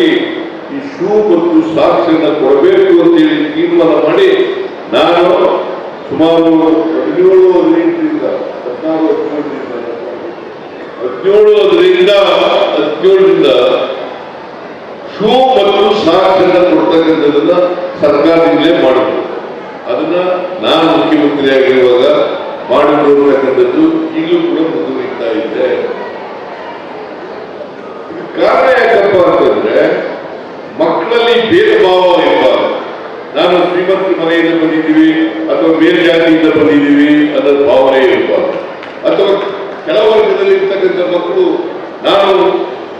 ಉಚಿತವಾಗಿ ಈ ಶೂ ಮತ್ತು ಸಾಕ್ಸನ್ನ ಕೊಡಬೇಕು ಅಂತೇಳಿ ತೀರ್ಮಾನ ಮಾಡಿ ನಾನು ಸುಮಾರು 17-18ರಿಂದ 17 ಶೂ ಮತ್ತು ಸಾಕ್ಸನ್ನ ಕೊಡ್ತಕ್ಕಂಥದನ್ನ ಸರ್ಕಾರದಿಂದಲೇ ಮಾಡಬಹುದು. ಅದನ್ನ ನಾನು ಮುಖ್ಯಮಂತ್ರಿಯಾಗಿರುವಾಗ ಮಾಡಿರ್ತಕ್ಕಂಥದ್ದು ಈಗಲೂ ಕೂಡ ಮುಂದುವರಿತಾ ಇದೆ. ಕಾರಣ ಯಾಕಪ್ಪ ಅಂತಂದ್ರೆ ಮಕ್ಕಳಲ್ಲಿ ಭೇದ ಭಾವ ಇರಬಾರ್ದು. ನಾನು ಶ್ರೀಮಂತರ ಮನೆಯಿಂದ ಬಂದಿದ್ದೀವಿ ಅಥವಾ ಬೇರೆ ಜಾತಿಯಿಂದ ಬಂದಿದ್ದೀವಿ ಅನ್ನೋ ಭಾವನೆ ಇರಬಾರ್ದು. ಅಥವಾ ಕೆಳವರ್ಗದಲ್ಲಿ ಇರ್ತಕ್ಕಂಥ ಮಕ್ಕಳು ನಾನು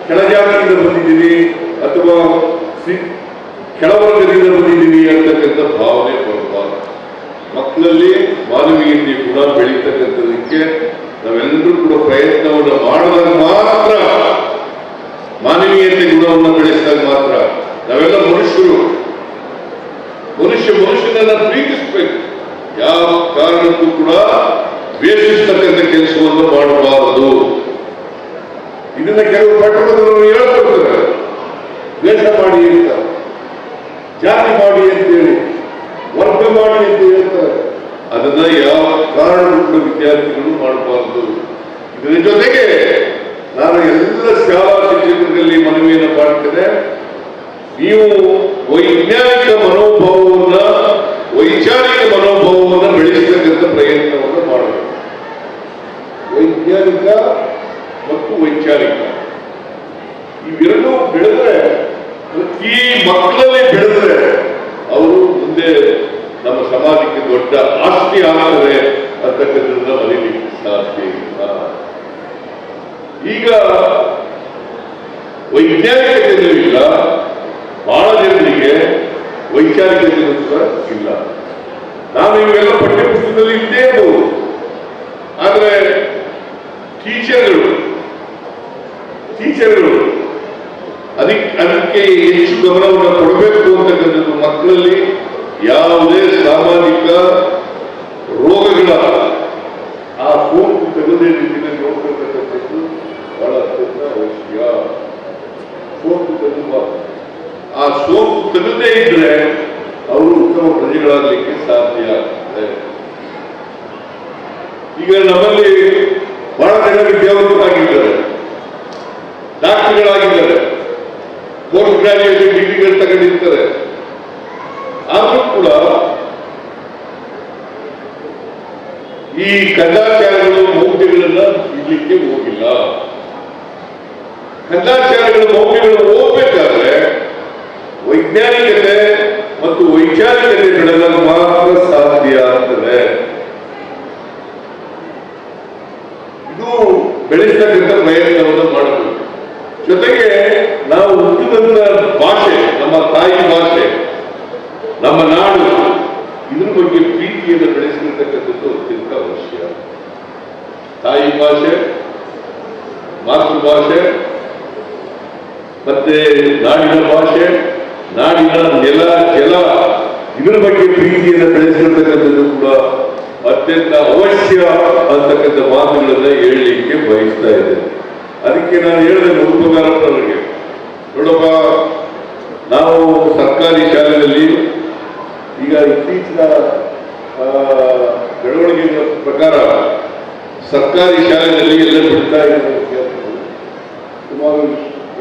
ಕೆಳಜಾತಿಯಿಂದ ಬಂದಿದ್ದೀನಿ ಅಥವಾ ಕೆಳವರ್ಗದಿಂದ ಬಂದಿದ್ದೀವಿ ಅಂತಕ್ಕಂಥ ಭಾವನೆ ಬರಬಾರ್ದು. ಮಕ್ಕಳಲ್ಲಿ ಮಾನವೀಯತೆ ಗುಣ ಬೆಳೀತಕ್ಕಂಥದಕ್ಕೆ ನಾವೆಲ್ಲರೂ ಕೂಡ ಪ್ರಯತ್ನವನ್ನು ಮಾಡಿದಾಗ ಮಾತ್ರ, ಮಾನವೀಯತೆ ಗುಣವನ್ನು ಬೆಳೆಸಿದಾಗ ಮಾತ್ರ ನಾವೆಲ್ಲ ಮನುಷ್ಯರು. ಮನುಷ್ಯನನ್ನ ಪ್ರೀತಿಸಬೇಕು. ಯಾವ ಕಾರಣಕ್ಕೂ ಕೂಡ ದ್ವೇಷಿಸ್ತಕ್ಕಂಥ ಕೆಲಸವನ್ನು ಮಾಡಬಾರದು. ಇದನ್ನ ಕೆಲವು ಪಟ್ಟಣಗಳು ಹೇಳ್ಕೊಡ್ತಾರೆ, ದ್ವೇಷ ಮಾಡಿ ಅಂತ, ಜಾತಿ ಮಾಡಿ ಅಂತೇಳಿ, ವರ್ಗ ಮಾಡಿ ಅಂತ ಹೇಳ್ತಾರೆ. ಅದನ್ನ ಯಾವ ಕಾರಣಕ್ಕೂ ವಿದ್ಯಾರ್ಥಿಗಳು ಮಾಡಬಾರದು. ಇದರ ಜೊತೆಗೆ ನಾನು ಎಲ್ಲ ಶಾಲಾ ಶಿಕ್ಷಕರಲ್ಲಿ ಮನವಿಯನ್ನು ಮಾಡ್ತೇನೆ, ನೀವು ವೈಜ್ಞಾನಿಕ ಮನೋಭಾವವನ್ನ, ವೈಚಾರಿಕ ಮನೋಭಾವವನ್ನು ಬೆಳೆಸತಕ್ಕಂಥ ಪ್ರಯತ್ನವನ್ನು ಮಾಡಬೇಕು. ವೈಜ್ಞಾನಿಕ ಮತ್ತು ವೈಚಾರಿಕ ಇವೆರಡೂ ಬೆಳೆದ್ರೆ, ಪ್ರತಿ ಮಕ್ಕಳಲ್ಲಿ ಬೆಳೆದ್ರೆ ಅವರು ಮುಂದೆ ನಮ್ಮ ಸಮಾಜಕ್ಕೆ ದೊಡ್ಡ ಆಸ್ತಿ ಆಗ್ತದೆ ಅಂತಕ್ಕಂಥದ್ದನ್ನ ಮರೀಲಿಕ್ಕೆ ಸಾಧ್ಯ ಇಲ್ಲ. ಈಗ ವೈಜ್ಞಾನಿಕತೆಯೂ ಇಲ್ಲ, ಬಹಳ ಜನರಿಗೆ ವೈಚಾರಿಕತೆಯೂ ಕೂಡ ಇಲ್ಲ. ನಾನು ಇವೆಲ್ಲ ಪಠ್ಯಪುಸ್ತಕದಲ್ಲಿ ಇದ್ದೇ ಇರಬಹುದು, ಆದರೆ ಟೀಚರ್ಗಳು ಅದಕ್ಕೆ ಹೆಚ್ಚು ಗಮನವನ್ನು ಕೊಡಬೇಕು ಅಂತಕ್ಕಂಥದ್ದು. ಮಕ್ಕಳಲ್ಲಿ ಯಾವುದೇ ಸಾಮಾಜಿಕ ರೋಗಗಳ ಆ ಸೋಂಕು ತೆಗೆದೇ ರೀತಿಯಲ್ಲಿ ನೋಡ್ತಕ್ಕಂಥದ್ದು ಬಹಳ ಅತ್ಯಂತ ಅವಶ್ಯ. ಸೋಂಕು ತೆಗೆದಬಾರದು. ಆ ಸೋಂಕು ತೆಗೆದೇ ಇದ್ರೆ ಅವರು ಉತ್ತಮ ಪ್ರಜೆಗಳಾಗಲಿಕ್ಕೆ ಸಾಧ್ಯ ಆಗ್ತದೆ. ಈಗ ನಮ್ಮಲ್ಲಿ ಬಹಳ ಜನ ವಿದ್ಯಾವಂತರಾಗಿದ್ದಾರೆ, ಡಾಕ್ಟರ್ಗಳಾಗಿದ್ದಾರೆ, ಪೋಸ್ಟ್ ಗ್ರಾಜುಯೇಷನ್ ಡಿಗ್ರಿಗಳು ತಗೊಂಡಿರ್ತಾರೆ. ಆದ್ರೂ ಕೂಡ ಈ ಕಂದಾಚಾರಗಳು ಮೌಢ್ಯಗಳನ್ನ ಇಡ್ಲಿಕ್ಕೆ ಹೋಗಿಲ್ಲ. ಕಂದಾಚಾರಗಳ ಮೌಢ್ಯಗಳು ಹೋಗ್ಬೇಕಾದ್ರೆ ವೈಜ್ಞಾನಿಕತೆ ಮತ್ತು ವೈಚಾರಿಕತೆ ಬೆಳೆದಾಗ ಮಾತ್ರ ಸಾಧ್ಯ ಆಗ್ತದೆ. ಇದು ಬೆಳೆಸತಕ್ಕಂಥ ಪ್ರಯತ್ನವನ್ನು ಮಾಡಬೇಕು. ಜೊತೆಗೆ ನಾವು ಹುಟ್ಟಿದಂತ ಭಾಷೆ, ನಮ್ಮ ತಾಯಿ ಭಾಷೆ, ನಮ್ಮ ನಾಡು, ಇದ್ರ ಬಗ್ಗೆ ಪ್ರೀತಿಯನ್ನು ಬೆಳೆಸಿರ್ತಕ್ಕಂಥದ್ದು ಅತ್ಯಂತ ಅವಶ್ಯ. ತಾಯಿ ಭಾಷೆ, ಮಾತೃಭಾಷೆ, ಮತ್ತೆ ನಾಡಿನ ಭಾಷೆ, ನಾಡಿನ ನೆಲ ಜಲ, ಇದರ ಬಗ್ಗೆ ಪ್ರೀತಿಯನ್ನು ಬೆಳೆಸಿರ್ತಕ್ಕಂಥದ್ದು ಕೂಡ ಅತ್ಯಂತ ಅವಶ್ಯ ಅಂತಕ್ಕಂಥ ಮಾತುಗಳನ್ನ ಹೇಳಲಿಕ್ಕೆ ಬಯಸ್ತಾ ಇದ್ದೇನೆ. ಅದಕ್ಕೆ ನಾನು ಹೇಳಿದೆ ಉಪಕಾರರಿಗೆ, ನೋಡಪ್ಪ, ನಾವು ಸರ್ಕಾರಿ ಶಾಲೆಯಲ್ಲಿ ಈಗ ಇತ್ತೀಚಿನ ಬೆಳವಣಿಗೆಗಳ ಪ್ರಕಾರ ಸರ್ಕಾರಿ ಶಾಲೆಯಲ್ಲಿ ಎಲ್ಲ ಬಿಡ್ತಾ ಇದ್ದಾರೆ ವಿದ್ಯಾರ್ಥಿಗಳು. ಸುಮಾರು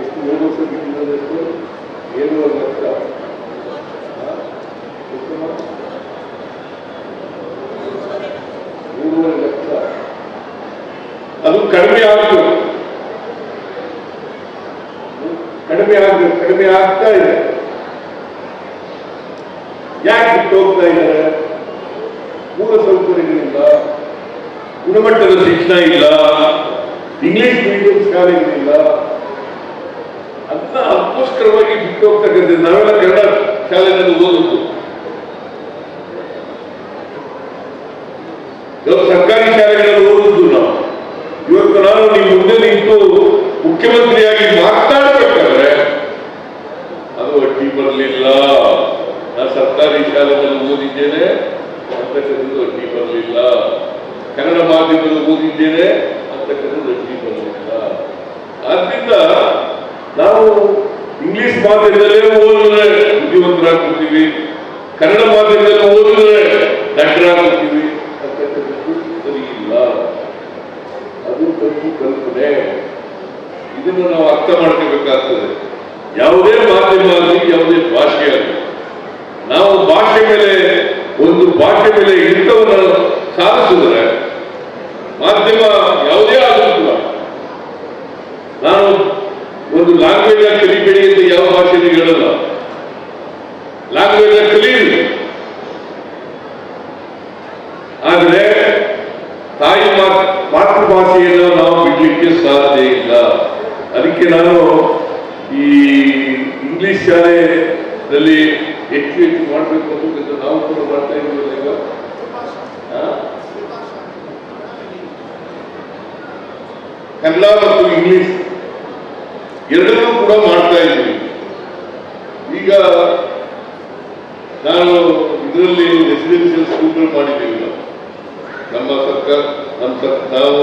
ಎಷ್ಟು 3 ವರ್ಷ ಬಿಟ್ಟಿದ್ದಷ್ಟು 7 ಲಕ್ಷ 3 ಲಕ್ಷ. ಅದು ಕಡಿಮೆ ಆಗ್ತದೆ, ಕಡಿಮೆ ಆಗ್ತಾ ಇದೆ. ಯಾಕೆ ಬಿಟ್ಟು ಹೋಗ್ತಾ ಇದ್ದಾರೆ? ಮೂಲ ಸೌಕರ್ಯಗಳಿಲ್ಲ, ಗುಣಮಟ್ಟದ ಶಿಕ್ಷಣ ಇಲ್ಲ, ಇಂಗ್ಲಿಷ್ ಮೀಡಿಯಂ ಶಾಲೆಗಳಿಲ್ಲ. ಅದಕ್ಕೋಸ್ಕರವಾಗಿ ಬಿಟ್ಟು ಹೋಗ್ತಕ್ಕಂಥ ನಾವೆಲ್ಲ ಕನ್ನಡ ಶಾಲೆಯಲ್ಲಿ ಓದುದು. ಸರ್ಕಾರಿ ಶಾಲೆಗಳಲ್ಲಿ ಓದುದು ನಾವು. ಇವತ್ತು ನಾನು ನಿಮ್ಮ ಮುಂದೆ ನಿಂತು ಮುಖ್ಯಮಂತ್ರಿಯಾಗಿ ಮಾತನಾಡಬೇಕಾದ್ರೆ ಅದು ಅಡ್ಡಿ ಬರಲಿಲ್ಲ. ನಾನು ಸರ್ಕಾರಿ ಶಾಲೆಗಳಲ್ಲಿ ಓದಿದ್ದೇನೆ ಅಂತಕ್ಕಂಥದ್ದು ಅಡ್ಡಿ ಬರಲಿಲ್ಲ. ಕನ್ನಡ ಮಾಧ್ಯಮದಲ್ಲಿ ಓದಿದ್ದೇನೆ ಅಂತಕ್ಕಂಥದ್ದು ಅಡ್ಡಿ ಬರಲಿಲ್ಲ. ಆದ್ರಿಂದ ನಾವು ಇಂಗ್ಲಿಷ್ ಮಾಧ್ಯಮದಲ್ಲೇ ಓದಿದ್ರೆ ಬುದ್ಧಿವಂತರಾಗ್ತೀವಿ, ಕನ್ನಡ ಮಾಧ್ಯಮದಲ್ಲಿ ಓದಿದ್ರೆ ನಟರಾಗ್ತೀವಿ ಅಂತಕ್ಕಂಥದ್ದು ಸರಿ ಇಲ್ಲ. ಅದು ತಪ್ಪು ಕಲ್ಪನೆ. ಇದನ್ನು ನಾವು ಅರ್ಥ ಮಾಡ್ಕೋಬೇಕಾಗ್ತದೆ. ಯಾವುದೇ ಮಾಧ್ಯಮ ಆಗಲಿ, ಯಾವುದೇ ಭಾಷೆ ಆಗಲಿ, ನಾವು ಭಾಷೆ ಮೇಲೆ ಒಂದು ಭಾಷೆ ಮೇಲೆ ಹಿಡಿತವನ್ನು ಸಾಧಿಸಿದ್ರೆ ಮಾಧ್ಯಮ ಯಾವುದೇ ಆಗುತ್ತಿಲ್ಲ. ನಾನು ಒಂದು ಲ್ಯಾಂಗ್ವೇಜ್ ಕಲಿಬೇಡಿ ಅಂತ ಯಾವ ಭಾಷೆಯಲ್ಲಿ ಹೇಳಲ್ಲ. ಲ್ಯಾಂಗ್ವೇಜ್ ಕಲಿಯಿರಿ, ಆದರೆ ತಾಯಿ ಮಾತೃಭಾಷೆಯನ್ನು ನಾವು ಬಿಡ್ಲಿಕ್ಕೆ ಸಾಧ್ಯ ಇಲ್ಲ. ಅದಕ್ಕೆ ನಾನು ಈ ಇಂಗ್ಲಿಷ್ ಶಾಲೆಯಲ್ಲಿ ಹೆಚ್ಚು ಹೆಚ್ಚು ಮಾಡಬೇಕು ಅಂತ ನಾವು ಕೂಡ ಮಾಡ್ತಾ ಇದ್ದೀವಲ್ಲ ಈಗ. ಕನ್ನಡ ಮತ್ತು ಇಂಗ್ಲಿಷ್ ಎರಡನ್ನೂ ಕೂಡ ಮಾಡ್ತಾ ಇದ್ದೀವಿ. ಈಗ ನಾನು ಇದರಲ್ಲಿ ರೆಸಿಡೆನ್ಷಿಯಲ್ ಸ್ಕೂಲ್ಗಳು ಮಾಡಿದ್ದೀವಿ. ನಮ್ಮ ಸರ್ಕಾರ ನಾವು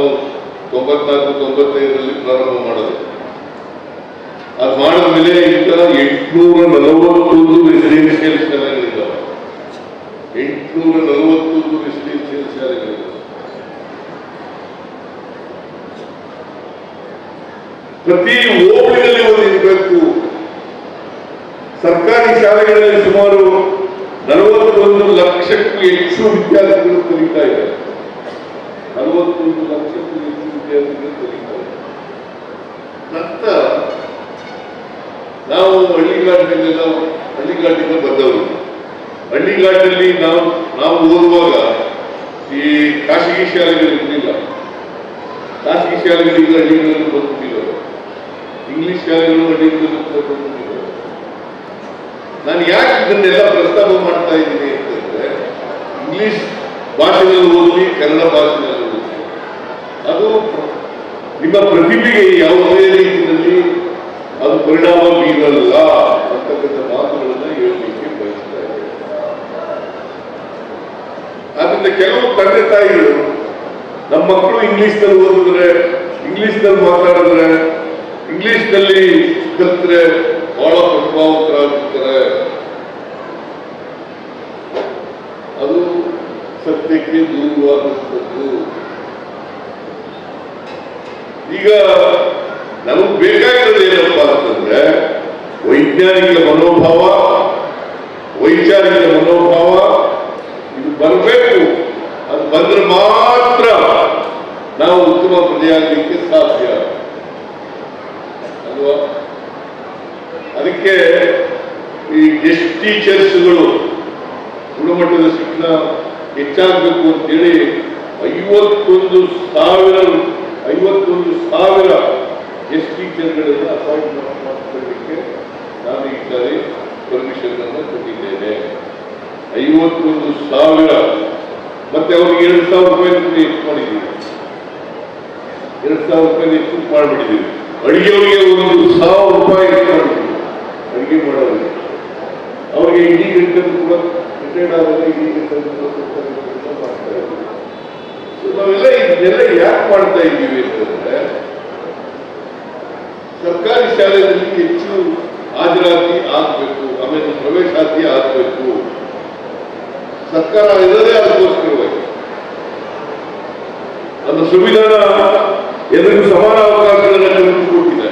94-95ರಲ್ಲಿ ಪ್ರಾರಂಭ ಮಾಡೋದು. ಅದು ಮಾಡಿದ ಮೇಲೆ ಈಗ 841 ರೆಸಿಡೆನ್ಷಿಯಲ್ ಶಾಲೆಗಳಿದ್ದಾವೆ. 841 ರೆಸಿಡೆನ್ಷಿಯಲ್ ಶಾಲೆಗಳಿದ್ದಾವೆ. ಪ್ರತಿ ಹೋಬಳಿಯಲ್ಲಿ ಒಂದು ಇರಬೇಕು. ಸರ್ಕಾರಿ ಶಾಲೆಗಳಲ್ಲಿ ಸುಮಾರು 41 ಲಕ್ಷಕ್ಕೂ ಹೆಚ್ಚು ವಿದ್ಯಾರ್ಥಿಗಳು ಕಲಿತಾ ಇದ್ದಾರೆ. 41 ಲಕ್ಷಕ್ಕೂ ಹೆಚ್ಚು ವಿದ್ಯಾರ್ಥಿಗಳು ಕಲಿತಾ ಇದ್ದಾರೆ. ನಂತರ ನಾವು ಹಳ್ಳಿಗಾಡಿನಿಂದ ಬಂದವರು. ಹಳ್ಳಿಗಾಡಿನಲ್ಲಿ ನಾವು ಓದುವಾಗ ಈ ಖಾಸಗಿ ಶಾಲೆಗಳು ಇರಲಿಲ್ಲ. ಖಾಸಗಿ ಶಾಲೆಗಳಿಗೆ ಹಳ್ಳಿಗಳಲ್ಲಿ ಬಂದ್ಬಿಟ್ಟಿದ್ದಾರೆ. ಇಂಗ್ಲಿಷ್ ಶಾಲೆಗಳು ಹಳ್ಳಿಗಳಲ್ಲಿ ಬಂದ್ಬಿಟ್ಟಿದ್ದಾರೆ. ನಾನು ಯಾಕೆ ಇದನ್ನೆಲ್ಲ ಪ್ರಸ್ತಾಪ ಮಾಡ್ತಾ ಇದ್ದೀನಿ ಅಂತಂದ್ರೆ, ಇಂಗ್ಲಿಷ್ ಭಾಷೆಯಲ್ಲಿ ಓದಲಿ, ಕನ್ನಡ ಭಾಷೆಯಲ್ಲಿ ಓದಲಿ, ಅದು ನಿಮ್ಮ ಪ್ರತಿಭೆಗೆ ಯಾವುದೇ ರೀತಿಯಲ್ಲಿ ಅದು ಪರಿಣಾಮ ಬೀರಲ್ಲ ಅಂತಕ್ಕಂಥ ಮಾತುಗಳನ್ನು ಹೇಳಲಿಕ್ಕೆ ಬಯಸ್ತಾ ಇದ್ದೇನೆ. ಆದ್ರಿಂದ ಕೆಲವು ತಂದೆ ತಾಯಿಗಳು ನಮ್ಮ ಮಕ್ಕಳು ಇಂಗ್ಲಿಷ್ನಲ್ಲಿ ಓದಿದ್ರೆ, ಇಂಗ್ಲಿಷ್ನಲ್ಲಿ ಮಾತಾಡಿದ್ರೆ, ಇಂಗ್ಲಿಷ್ನಲ್ಲಿ ಕಲಿತ್ರೆ ಬಹಳ ಪ್ರಭಾವಕರಾಗಿರ್ತಾರೆ. ಅದು ಸತ್ಯಕ್ಕೆ ದೂರವಾದಂಥದ್ದು. ಈಗ ನಮಗೆ ಬೇಕಾಗಿರೋದು ಏನಪ್ಪಾ ಅಂತಂದ್ರೆ ವೈಜ್ಞಾನಿಕ ಮನೋಭಾವ, ವೈಚಾರಿಕ ಮನೋಭಾವ ಇದು ಬರಬೇಕು. ಅದು ಬಂದ್ರೆ ಮಾತ್ರ ನಾವು ಉತ್ತಮ ಪ್ರಜೆಯಾಗಲಿಕ್ಕೆ ಸಾಧ್ಯ ಅಲ್ವಾ? ಅದಕ್ಕೆ ಈ ಗೆಸ್ಟ್ ಟೀಚರ್ಸ್ಗಳು ಗುಣಮಟ್ಟದ ಶಿಕ್ಷಣ ಹೆಚ್ಚಾಗಬೇಕು ಅಂತೇಳಿ 51,000 ಗೆಸ್ಟ್ ಟೀಚರ್ಗಳನ್ನು ಅಪಾಯಿಂಟ್ಮೆಂಟ್ ಮಾಡಿಕೊಳ್ಳಲಿಕ್ಕೆ ನಾನು ಈ ಸಾರಿ ಪರ್ಮಿಷನ್ ಅನ್ನು ಕೊಟ್ಟಿದ್ದೇನೆ. 51,000. ಮತ್ತೆ ಅವರಿಗೆ 2,000 ರೂಪಾಯಿ ಹೆಚ್ಚು ಮಾಡಿದ್ದೀವಿ. 2,000 ರೂಪಾಯಿ ಹೆಚ್ಚು ಮಾಡಿಬಿಟ್ಟಿದ್ದೀವಿ. ಅಡಿಗೆಯವರಿಗೆ 1,000 ರೂಪಾಯಿ ಹೆಚ್ಚು ಮಾಡಿದ್ದೀವಿ. ಅಡಿಗೆ ಮಾಡೋರಿಗೆ ಅವರಿಗೆ ಇಡೀ ಗಂಟೆ ಕೂಡ ರಿಟೈರ್ಡ್ ಆದಾಗ ಇಡೀ ಗಂಟೆ ಮಾಡ್ತಾ ಇದ್ದೀವಿ. ನಾವೆಲ್ಲ ಇದನ್ನೆಲ್ಲ ಯಾಕೆ ಮಾಡ್ತಾ ಇದ್ದೀವಿ ಅಂತಂದ್ರೆ, ಸರ್ಕಾರಿ ಶಾಲೆಯಲ್ಲಿ ಹೆಚ್ಚು ಹಾಜರಾತಿ ಆಗಬೇಕು, ಆಮೇಲೆ ಪ್ರವೇಶಾತಿ ಆಗಬೇಕು. ಸರ್ಕಾರ ಇರೋದೇ ಅದಕ್ಕೋಸ್ಕರವಾಗಿ. ನಮ್ಮ ಸಂವಿಧಾನ ಎಲ್ಲರಿಗೂ ಸಮಾನ ಅವಕಾಶಗಳನ್ನು ಕಲ್ಪಿಸಿಕೊಟ್ಟಿದೆ.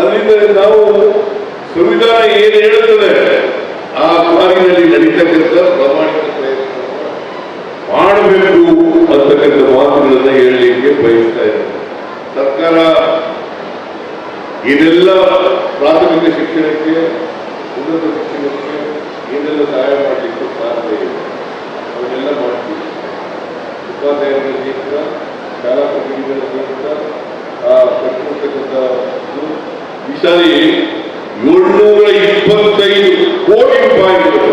ಅದರಿಂದ ನಾವು ಸಂವಿಧಾನ ಏನು ಹೇಳುತ್ತದೆ ಆ ಕಾರಿನಲ್ಲಿ ನಡೀತಕ್ಕಂಥ ಪ್ರಾಮಾಣಿಕ ಪ್ರಯತ್ನ ಮಾಡಬೇಕು ಅಂತಕ್ಕಂಥ ಮಾತುಗಳನ್ನ ಹೇಳಲಿಕ್ಕೆ ಬಯಸ್ತಾ ಇದ್ದಾರೆ. ಸರ್ಕಾರ ಏನೆಲ್ಲ ಪ್ರಾಥಮಿಕ ಶಿಕ್ಷಣಕ್ಕೆ, ಉನ್ನತ ಶಿಕ್ಷಣಕ್ಕೆ ಏನೆಲ್ಲ ಸಹಾಯ ಮಾಡಲಿಕ್ಕೆ ಸಾಧ್ಯ ಇದೆ ಅವನ್ನೆಲ್ಲ ಮಾಡ್ತೀವಿ. ಉಪಾಧ್ಯಾಯರ ನೇತೃತ್ವ, ಶಾಲಾ ಪ್ರತಿನಿಧಿಗಳ ನೇತೃತ್ವ, ಕಟ್ಟಿರ್ತಕ್ಕಂಥ ಈ ಸಾರಿ 725 ಕೋಟಿ ರೂಪಾಯಿಗಳು,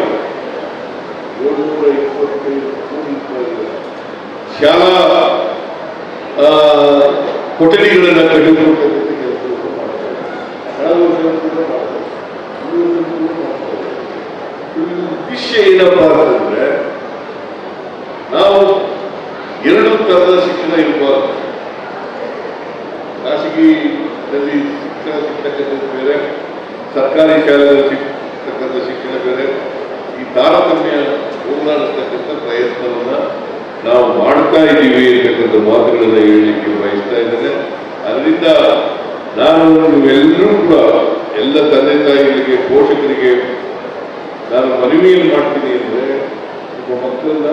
725 ಕೋಟಿ ರೂಪಾಯಿಗಳು ಶಾಲಾ ಕೊಠಡಿಗಳನ್ನು ಕಟ್ಟಿಕೊಡ್ತಕ್ಕಂಥ ಕೆಲಸವನ್ನು ಮಾಡ್ತಾರೆ. ಕಳೆದ ವರ್ಷ ಮಾಡ್ತಾರೆ. ಉದ್ದೇಶ ಏನಪ್ಪಾ ಅಂತಂದ್ರೆ, ನಾವು ಎರಡು ತರದ ಶಿಕ್ಷಣ ಇರಬಾರ್ದು. ಖಾಸಗಿಯಲ್ಲಿ ಶಿಕ್ಷಣ ಸಿಗ್ತಕ್ಕಂಥದ್ದು ಬೇರೆ, ಸರ್ಕಾರಿ ಶಾಲೆಗಳಲ್ಲಿ ಸಿಗ್ತಕ್ಕಂಥ ಶಿಕ್ಷಣ ಬೇರೆ. ಈ ತಾರತಮ್ಯ ಹೋಗಲಾಡಿಸ್ತಕ್ಕಂಥ ಪ್ರಯತ್ನವನ್ನ ನಾವು ಮಾಡ್ತಾ ಇದ್ದೀವಿ ಅಂತಕ್ಕಂಥ ಮಾತುಗಳನ್ನ ಹೇಳಲಿಕ್ಕೆ ಬಯಸ್ತಾ ಇದ್ದೇನೆ. ಅದರಿಂದ ನಾನು ನೀವೆಲ್ಲರೂ ಕೂಡ ಎಲ್ಲ ತಂದೆ ತಾಯಿಗಳಿಗೆ, ಪೋಷಕರಿಗೆ ನಾನು ಮನವಿಯನ್ನು ಮಾಡ್ತೀನಿ ಅಂದರೆ, ನಿಮ್ಮ ಮಕ್ಕಳನ್ನ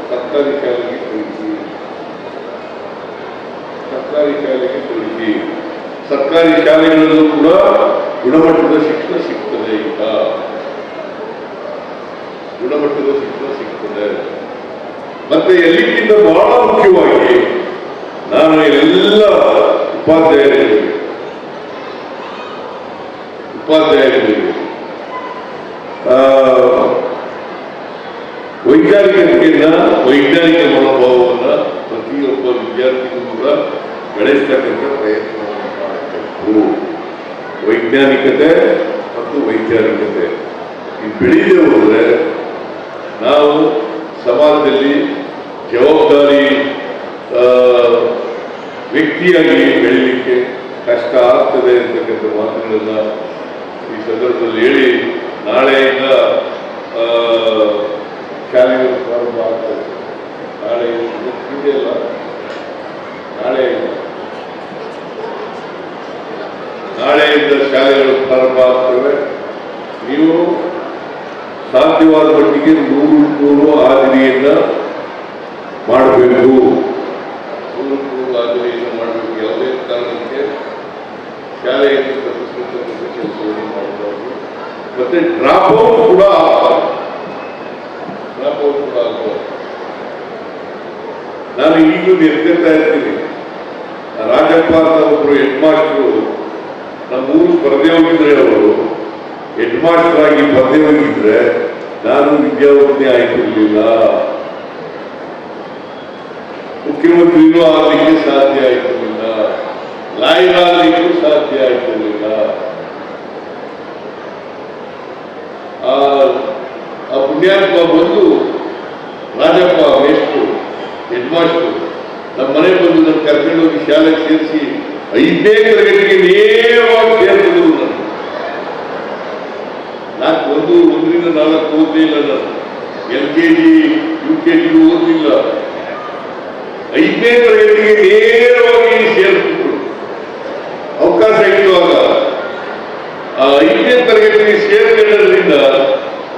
ಸರ್ಕಾರಿ ಶಾಲೆಗೆ ಕಳಿಸಿ, ಸರ್ಕಾರಿ ಶಾಲೆಗೆ ಕಳಿಸಿ. ಸರ್ಕಾರಿ ಶಾಲೆಗಳಲ್ಲೂ ಕೂಡ ಗುಣಮಟ್ಟದ ಶಿಕ್ಷಣ ಸಿಗ್ತದೆ. ಈಗ ಗುಣಮಟ್ಟದ ಶಿಕ್ಷಣ ಸಿಗ್ತದೆ. ಮತ್ತೆ ಎಲ್ಲಿಗಿಂತ ಬಹಳ ಮುಖ್ಯವಾಗಿ ನಾನು ಎಲ್ಲ ಉಪಾಧ್ಯಾಯರಿಗೆ ವೈಜ್ಞಾನಿಕ ಮನೋಭಾವವನ್ನ ಪ್ರತಿಯೊಬ್ಬ ವಿದ್ಯಾರ್ಥಿಗೂ ಕೂಡ ಬೆಳೆಸ್ತಕ್ಕಂಥ ಪ್ರಯತ್ನವನ್ನು ಮಾಡಬೇಕು. ವೈಜ್ಞಾನಿಕತೆ ಮತ್ತು ವೈಚಾರಿಕತೆ ಇದು ಬೆಳೀದೇ ಹೋದರೆ ನಾವು ಸಮಾಜದಲ್ಲಿ ಜವಾಬ್ದಾರಿ ವ್ಯಕ್ತಿಯಾಗಿ ಬೆಳೀಲಿಕ್ಕೆ ಕಷ್ಟ ಆಗ್ತದೆ ಅಂತಕ್ಕಂಥ ಮಾತುಗಳನ್ನ ಈ ಸಂದರ್ಭದಲ್ಲಿ ಹೇಳಿ, ನಾಳೆಯಿಂದ ಶಾಲೆಗಳು ಪ್ರಾರಂಭ ಆಗ್ತದೆ. ನಾಳೆಯಿಂದ ಶಾಲೆಗಳು ಪ್ರಾರಂಭ ಆಗ್ತವೆ. ನೀವು ಸಾಧ್ಯವಾದ ಮಟ್ಟಿಗೆ 100 ಹಾಜರಿಯನ್ನ ಮಾಡಬೇಕು. 100 ಹಾಜರಿಯನ್ನು ಮಾಡಬೇಕು. ಯಾವುದೇ ಕಾರಣಕ್ಕೆ ಶಾಲೆಯನ್ನು ತಪ್ಪಿಸತಕ್ಕಂಥ ಕೆಲಸವನ್ನು ಮಾಡಬಾರ್ದು. ಮತ್ತೆ ಡ್ರಾಪ್ ಔಟ್ ಕೂಡ ಆಗಬಾರ್ದು. ನಾನು ಈಗಲೂ ಎತ್ಕೊಳ್ತಾ ಇರ್ತೀನಿ. ರಾಜಪ್ಪ ಅಂತ ಒಬ್ಬರು ಹೆಡ್ ಮಾಸ್ಟರು ನಮ್ಮೂರು ಬರದೇ ಹೋಗಿದ್ರೆ, ಅವರು ಹೆಡ್ ಮಾಸ್ಟರ್ ಆಗಿ ಬರದೇ ಹೋಗಿದ್ರೆ ನಾನು ವಿದ್ಯಾವಂತನೇ ಆಯ್ತಿರ್ಲಿಲ್ಲ, ಮುಖ್ಯಮಂತ್ರಿನೂ ಆಗಲಿಕ್ಕೆ ಸಾಧ್ಯ ಆಯ್ತಿರ್ಲಿಲ್ಲ, ಲಾಯರ್ ಆಗಲಿಕ್ಕೂ ಸಾಧ್ಯ ಆಯ್ತಿರ್ಲಿಲ್ಲ. ಆ ಪುಣ್ಯಾತ್ಮ ಬಂದು ರಾಜಪ್ಪ ಮೇಷ್ಟ್ರು ಹೆಡ್ ಮಾಸ್ಟರ್ ನಮ್ಮ ಮನೆ ಬಂದು ನನ್ನ ಕರ್ಕೊಂಡು ಹೋಗಿ ಶಾಲೆಗೆ ಸೇರಿಸಿ 5ನೇ ತರಗತಿಗೆ ನೇರವಾಗಿ ಸೇರಿಸಿದ್ರು. ನಾನು 1ರಿಂದ 4 ಓದಲೇ ಇಲ್ಲ. ನಾನು LKG UKG ಓದಲಿಲ್ಲ. 5ನೇ ತರಗತಿಗೆ ನೇರವಾಗಿ ಸೇರಿಸಿದ್ರು. ಅವಕಾಶ ಇರುವಾಗ ಆ 5ನೇ ತರಗತಿಗೆ ಸೇರಿಕೊಳ್ಳೋದ್ರಿಂದ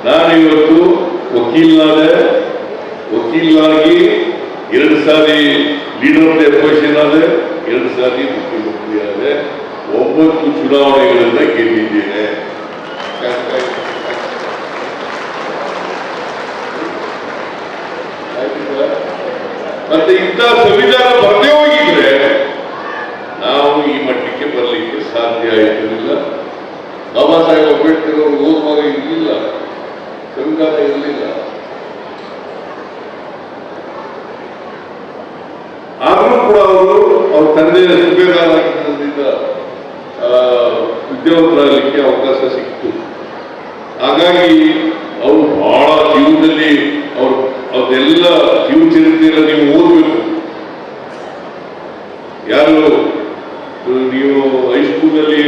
ನಾನಿವತ್ತು ವಕೀಲನಾಗಿ 2 ಸಾರಿ ಲೀಡರ್ ಆಫ್ ದಿ ಅಪೋಸಿಷನ್ ಆದೆ, 2 ಸಾರಿ ಮುಖ್ಯಮಂತ್ರಿ ಆದೆ, 9 ಚುನಾವಣೆಗಳನ್ನ ಗೆದ್ದಿದ್ದೇನೆ. ಮತ್ತೆ ಇಂಥ ಸಂವಿಧಾನ ಬರದೇ ಹೋಗಿದ್ರೆ ನಾವು ಈ ಮಟ್ಟಕ್ಕೆ ಬರಲಿಕ್ಕೆ ಸಾಧ್ಯ ಆಯಿತಿರಲಿಲ್ಲ. ಬಾಬಾ ಸಾಹೇಬ್ ಅಂಬೇಡ್ಕರ್ ಅವರು ಓದುವಾಗ ಇರಲಿಲ್ಲ, ಸಂವಿಧಾನ ಇರಲಿಲ್ಲ. ಆದರೂ ಕೂಡ ಅವ್ರ ತಂದೆ ಸುಬೇದಾರ ಆಗಿದ್ದರಿಂದ ಉದ್ಯೋಗರಾಗಲಿಕ್ಕೆ ಅವಕಾಶ ಸಿಕ್ತು. ಹಾಗಾಗಿ ಅವರು ಬಹಳ ಜೀವನದಲ್ಲಿ ಅವ್ರದೆಲ್ಲ ಜೀವ ಚರಿತ್ರೆಯಲ್ಲ ನೀವು ಓದಬೇಕು. ಯಾರು ನೀವು ಹೈಸ್ಕೂಲ್ನಲ್ಲಿ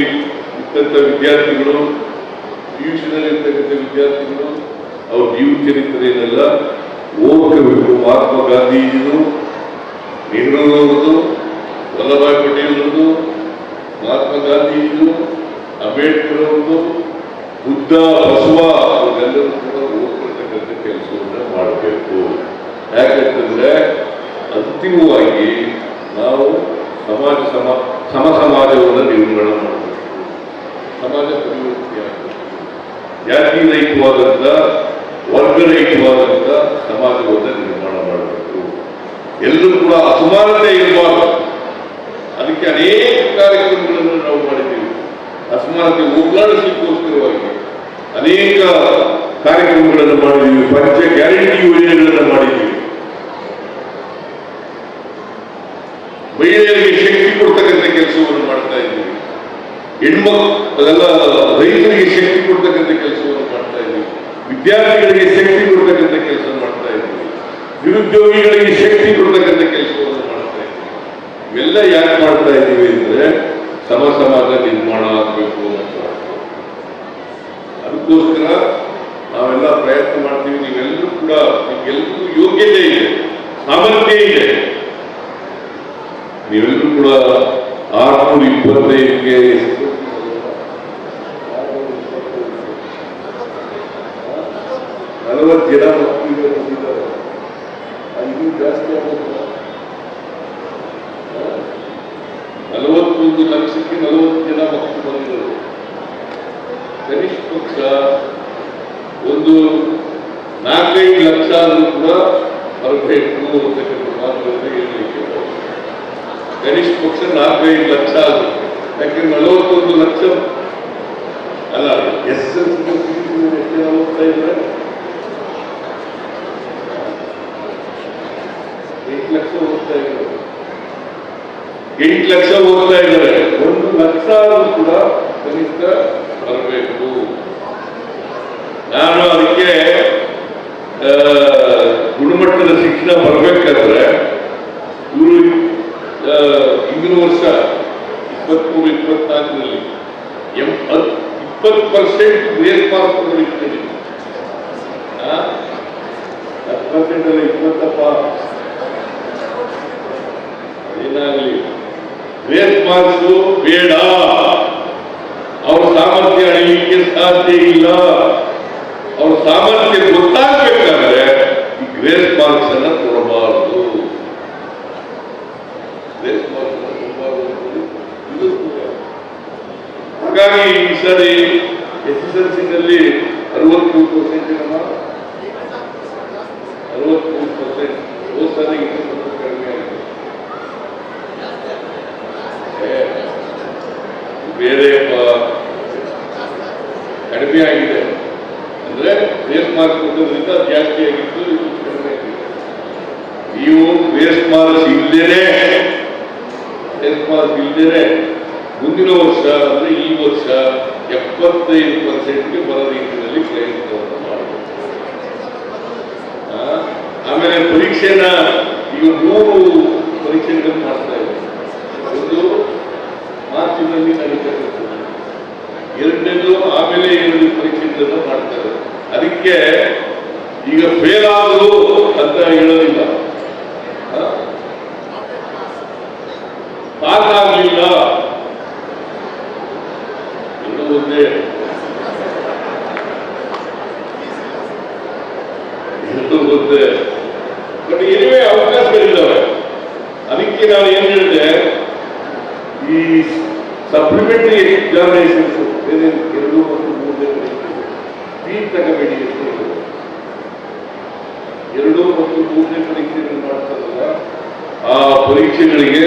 ಇರ್ತಕ್ಕಂಥ ವಿದ್ಯಾರ್ಥಿಗಳು, PUCನಲ್ಲಿ ಇರ್ತಕ್ಕಂಥ ವಿದ್ಯಾರ್ಥಿಗಳು ಅವ್ರ ಜೀವ ಚರಿತ್ರೆಯನ್ನೆಲ್ಲ ಓದ್ಕೋಬೇಕು. ಮಹಾತ್ಮ ಗಾಂಧೀಜಿದು, ನೆಹರೂರವರದು, ವಲ್ಲಭಾಯ್ ಪಟೇಲ್ ಅವರದು, ಮಹಾತ್ಮ ಗಾಂಧೀಜಿದು, ಅಂಬೇಡ್ಕರ್ ಅವರದು, ಬುದ್ಧ, ಬಸವ ಅವರೆಲ್ಲರೂ ಕೂಡ ಓದ್ಕೊಳ್ತಕ್ಕಂಥ ಕೆಲಸವನ್ನ ಮಾಡಬೇಕು. ಯಾಕಂತಂದ್ರೆ ಅಂತಿಮವಾಗಿ ನಾವು ಸಮಾಜವನ್ನು ನಿರ್ಮಾಣ ಮಾಡಬೇಕು. ಸಮಾಜ ಪರಿವರ್ತನೆ ಆಗಬೇಕು. ಜಾತಿ ರಹಿತವಾದಂಥ, ವರ್ಗರಹಿತವಾದಂಥ ಸಮಾಜವನ್ನು ನಿರ್ಮಾಣ ಮಾಡಬೇಕು. ಎಲ್ಲರೂ ಕೂಡ ಅಸಮಾನತೆ ಇರಬಾರದು. ಅದಕ್ಕೆ ಅನೇಕ ಕಾರ್ಯಕ್ರಮಗಳನ್ನು ನಾವು ಮಾಡಿದ್ದೀವಿ. ಅಸಮಾನತೆ ಹೋಗಲಾಡಿಸಲಿಕ್ಕೋಸ್ಕರವಾಗಿ ಅನೇಕ ಕಾರ್ಯಕ್ರಮಗಳನ್ನು ಮಾಡಿದ್ದೀವಿ. ಪಂಚ ಗ್ಯಾರಂಟಿ ಯೋಜನೆಗಳನ್ನು ಮಾಡಿದ್ದೀವಿ. ಮಹಿಳೆಯರಿಗೆ ಶಕ್ತಿ ಕೊಡ್ತಕ್ಕಂಥ ಕೆಲಸವನ್ನು ಮಾಡ್ತಾ ಇದ್ದೀವಿ. ಅದೆಲ್ಲ ರೈತರಿಗೆ ಶಕ್ತಿ ಕೊಡ್ತಕ್ಕಂಥ ಕೆಲಸವನ್ನು ಮಾಡ್ತಾ ಇದ್ದೀವಿ. ವಿದ್ಯಾರ್ಥಿಗಳಿಗೆ ಶಕ್ತಿ ಕೊಡ್ತಕ್ಕಂಥ ಕೆಲಸ ಮಾಡ್ತಾ ಇದ್ದೀವಿ. ನಿರುದ್ಯೋಗಿಗಳಿಗೆ ಶಕ್ತಿ ಕೊಡ್ತಕ್ಕಂಥ ಕೆಲಸ ಅದಕ್ಕೋಸ್ಕರ ನಾವೆಲ್ಲ ಪ್ರಯತ್ನ ಮಾಡ್ತೀವಿ. ನೀವೆಲ್ಲರೂ ಕೂಡ ನಿಮ್ಗೆಲ್ಲರಿಗೂ ಯೋಗ್ಯತೆ ಇದೆ, ಸಾಮರ್ಥ್ಯ ಇದೆ. ನೀವೆಲ್ಲರೂ ಕೂಡ 625ಗೆ 40 ಜನ ಮಕ್ಕಳಿಗೆ ಬಂದಿದ್ದಾರೆ. ಇನ್ನೂ ಜಾಸ್ತಿ ಆಗುತ್ತೆ. 41 ಲಕ್ಷಕ್ಕೆ 40 ಜನ ಮಕ್ಕಳು ಬಂದಿದ್ದಾರೆ. ಕನಿಷ್ಠ ಪಕ್ಷ ಒಂದು 4-5 ಲಕ್ಷ ಆದರೂ ಕೂಡ ಬರಬೇಕು ಅಂತಕ್ಕಂಥ ಮಾತುಗಳನ್ನು ಹೇಳಲಿಕ್ಕೆ. ಕನಿಷ್ಠ ಪಕ್ಷ 4-5 ಲಕ್ಷ ಆದರೂ, ಯಾಕೆಂದ್ರೆ 41 ಲಕ್ಷ ಅಲ್ಲ, SSLC ಎಷ್ಟು ಜನ ಓದ್ತಾ ಇದ್ದಾರೆ? 8 ಲಕ್ಷ ಓದ್ತಾ ಇದ್ದಾರೆ. 8 ಲಕ್ಷ ಓದ್ತಾ ಇದ್ದಾರೆ. 1 ಲಕ್ಷ ಆದರೂ ಕೂಡ ಕನಿಷ್ಠ ಬರಬೇಕು. ನಾನು ಅದಕ್ಕೆ ಗುಣಮಟ್ಟದ ಶಿಕ್ಷಣ ಬರಬೇಕಾದ್ರೆ ಇವರು ಹಿಂದಿನ ವರ್ಷ 23-24ರಲ್ಲಿ 20% ಗ್ರೇಸ್ ಮಾರ್ಕ್ ಇರ್ತದೆ. 10% ಅಲ್ಲಿ 20ಪ್ಪ ಏನಾಗಲಿ, ಗ್ರೇಸ್ ಮಾರ್ಕ್ಸ್ ಬೇಡ. ಅವ್ರ ಸಾಮರ್ಥ್ಯ ಅಳಿಲಿಕ್ಕೆ ಸಾಧ್ಯ ಇಲ್ಲ. ಅವ್ರ ಸಾಮರ್ಥ್ಯ ಗೊತ್ತಾಗಬೇಕಾದ್ರೆ ಈ ಗ್ರೇಸ್ ಮಾರ್ಕ್ಸ್ ಅನ್ನ ಕೊಡಬಾರದು. ಗ್ರೇಸ್ ಮಾರ್ಕ್ಸ್ ಅನ್ನ ಕೊಡಬಾರದು. ಇದು ಹಾಗಾಗಿ ಈ ಸರಿ SSLC-ನಲ್ಲಿ 63% ನಮ್ಮ 63%. ಹೋದ ಸಾರಿ 20% ಕಡಿಮೆ ಆಗಿದೆ. ಬೇರೆ ಕಡಿಮೆ ಆಗಿದೆ ಅಂದ್ರೆ ಗ್ರೇಸ್ ಮಾರ್ಕ್ ಕೊಟ್ಟದ್ರಿಂದ ಜಾಸ್ತಿ ಆಗಿತ್ತು, ಇದು ಕಡಿಮೆ ಆಗಿದೆ. ನೀವು ಗ್ರೇಸ್ ಮಾರ್ಕ್ಸ್ ಇಲ್ದೇನೆ ಮುಂದಿನ ವರ್ಷ ಅಂದ್ರೆ ಈ ವರ್ಷ 75%ಗೆ ಬರೋ ರೀತಿಯಲ್ಲಿ ಪ್ರಯತ್ನವನ್ನು ಮಾಡಬೇಕು. ಆಮೇಲೆ ಪರೀಕ್ಷೆನ ಈಗ 3 ಪರೀಕ್ಷೆಗಳನ್ನು ಮಾಡ್ತಾ ಇದ್ದಾರೆ. ಒಂದು ಮಾರ್ಚಿನಲ್ಲಿ ನಡೀತಕ್ಕಂಥದ್ದು, ಎರಡನೇದು ಆಮೇಲೆ 2 ಪರೀಕ್ಷೆಗಳನ್ನು ಮಾಡ್ತಾರೆ. ಅದಕ್ಕೆ ಈಗ ಫೇಲ್ ಆದ್ರು ಅಂತ ಹೇಳೋದಿಲ್ಲ, ಪಾಸ್ ಆಗಲಿಲ್ಲ ಒಂದೇ. ಬಟ್ ಏನೇ ಅವಕಾಶಗಳಿದ್ದಾವೆ. ಅದಕ್ಕೆ ನಾನು ಏನ್ ಹೇಳಿದೆ, ಈ ಸಪ್ಲಿಮೆಂಟರಿ ಎಕ್ಸಾಮಿನೇಷನ್ಸ್ 2 ಮತ್ತು 3ನೇ ಫೀಸ್ ತಗೋಬೇಡಿ. 2 ಮತ್ತು 3ನೇ ಪರೀಕ್ಷೆಗಳು ಮಾಡ್ತಾರಲ್ಲ, ಆ ಪರೀಕ್ಷೆಗಳಿಗೆ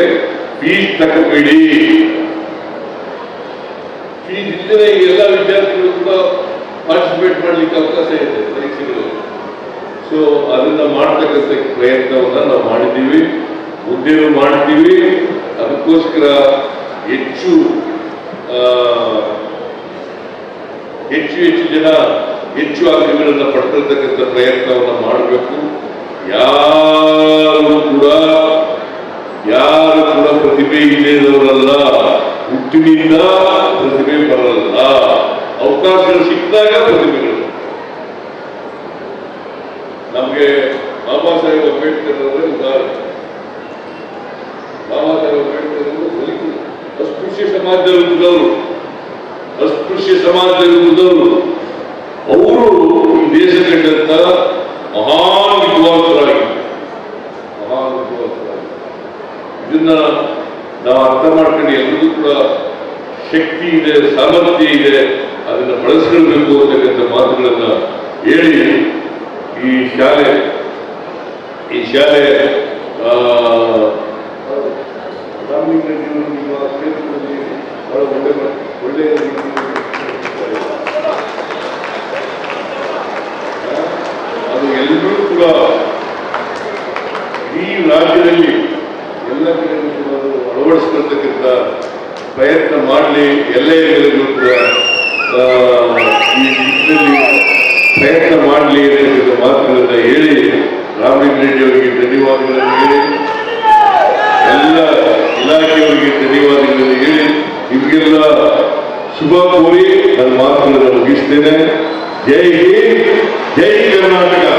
ಫೀಸ್ ತಗೋಬೇಡಿ. ಫೀಸ್ ಇಲ್ಲದೆ ಎಲ್ಲ ವಿದ್ಯಾರ್ಥಿಗಳು ಕೂಡ ಪಾರ್ಟಿಸಿಪೇಟ್ ಮಾಡ್ಲಿಕ್ಕೆ ಅವಕಾಶ ಇದೆ ಪರೀಕ್ಷೆಗಳು. ಸೊ ಅದನ್ನ ಮಾಡ್ತಕ್ಕಂಥ ಪ್ರಯತ್ನವನ್ನ ನಾವು ಮಾಡಿದ್ದೀವಿ, ಮುಂದೇನು ಮಾಡ್ತೀವಿ. ಅದಕ್ಕೋಸ್ಕರ ಹೆಚ್ಚು ಜನ ಹೆಚ್ಚು ಅಂಕಗಳನ್ನು ಪಡ್ಕೊಳ್ತಕ್ಕಂಥ ಪ್ರಯತ್ನವನ್ನು ಮಾಡಬೇಕು. ಯಾರು ಕೂಡ ಪ್ರತಿಭೆ ಇಲ್ಲದವರಲ್ಲ, ಹುಟ್ಟಿನಿಂದ ಪ್ರತಿಭೆ ಬರಲ್ಲ. ಅವಕಾಶಗಳು ಸಿಕ್ಕಿದಾಗ ಪ್ರತಿಭೆಗಳು. ನಮಗೆ ಬಾಬಾ ಸಾಹೇಬ್ ಅಂಬೇಡ್ಕರ್ ಅವರೇ ಉದಾಹರಣೆ. ಬಾಬಾ ಸಾಹೇಬ್ ಅಂಬೇಡ್ಕರ್ ಅವರು ಅಸ್ಪೃಶ್ಯ ಸಮಾಜದಲ್ಲಿ ಉಳಿದವರು. ಅವರು ಈ ದೇಶ ಕಂಡಂತ ಮಹಾನ್ ವಿದ್ವಾಂಸರಾಗಿದ್ದಾರೆ. ಇದನ್ನ ನಾವು ಅರ್ಥ ಮಾಡ್ಕೊಂಡು ಎಲ್ಲರಿಗೂ ಕೂಡ ಶಕ್ತಿ ಇದೆ, ಸಾಮರ್ಥ್ಯ ಇದೆ, ಅದನ್ನ ಬಳಸ್ಕೊಳ್ಬೇಕು ಅಂತಕ್ಕಂಥ ಮಾತುಗಳನ್ನ ಹೇಳಿ ಈ ಶಾಲೆ ನಿಮ್ಮ ಕ್ಷೇತ್ರದಲ್ಲಿ ಬಹಳ ಒಳ್ಳೆಯ ಅದು ಎಲ್ಲರೂ ಕೂಡ ಈ ರಾಜ್ಯದಲ್ಲಿ ಎಲ್ಲ ಕಡೆಗೂ ಕೂಡ ಅದು ಅಳವಡಿಸ್ಕೊಳ್ತಕ್ಕಂಥ ಪ್ರಯತ್ನ ಮಾಡಲಿ. ಎಲ್ಲ ಎಲ್ಲರಿಗೂ ಕೂಡ ಈ ನಿಟ್ಟಿನಲ್ಲಿ ಪ್ರಯತ್ನ ಮಾಡಲಿ ಅಂತಕ್ಕಂಥ ಮಾತುಗಳನ್ನ ಹೇಳಿ ರಾಮಲಿಂಗ ರೆಡ್ಡಿ ಅವರಿಗೆ ಧನ್ಯವಾದಗಳನ್ನು ಹೇಳಿ, ಎಲ್ಲ ಇಲಾಖೆಯವರಿಗೆ ಧನ್ಯವಾದಗಳನ್ನು ಹೇಳಿ, ನಿಮಗೆಲ್ಲ ಶುಭ ಕೋರಿ ನನ್ನ ಮಾತುಗಳನ್ನು ಮುಗಿಸ್ತೇನೆ. ಜೈ ಹಿಂದ್, ಜೈ ಕರ್ನಾಟಕ.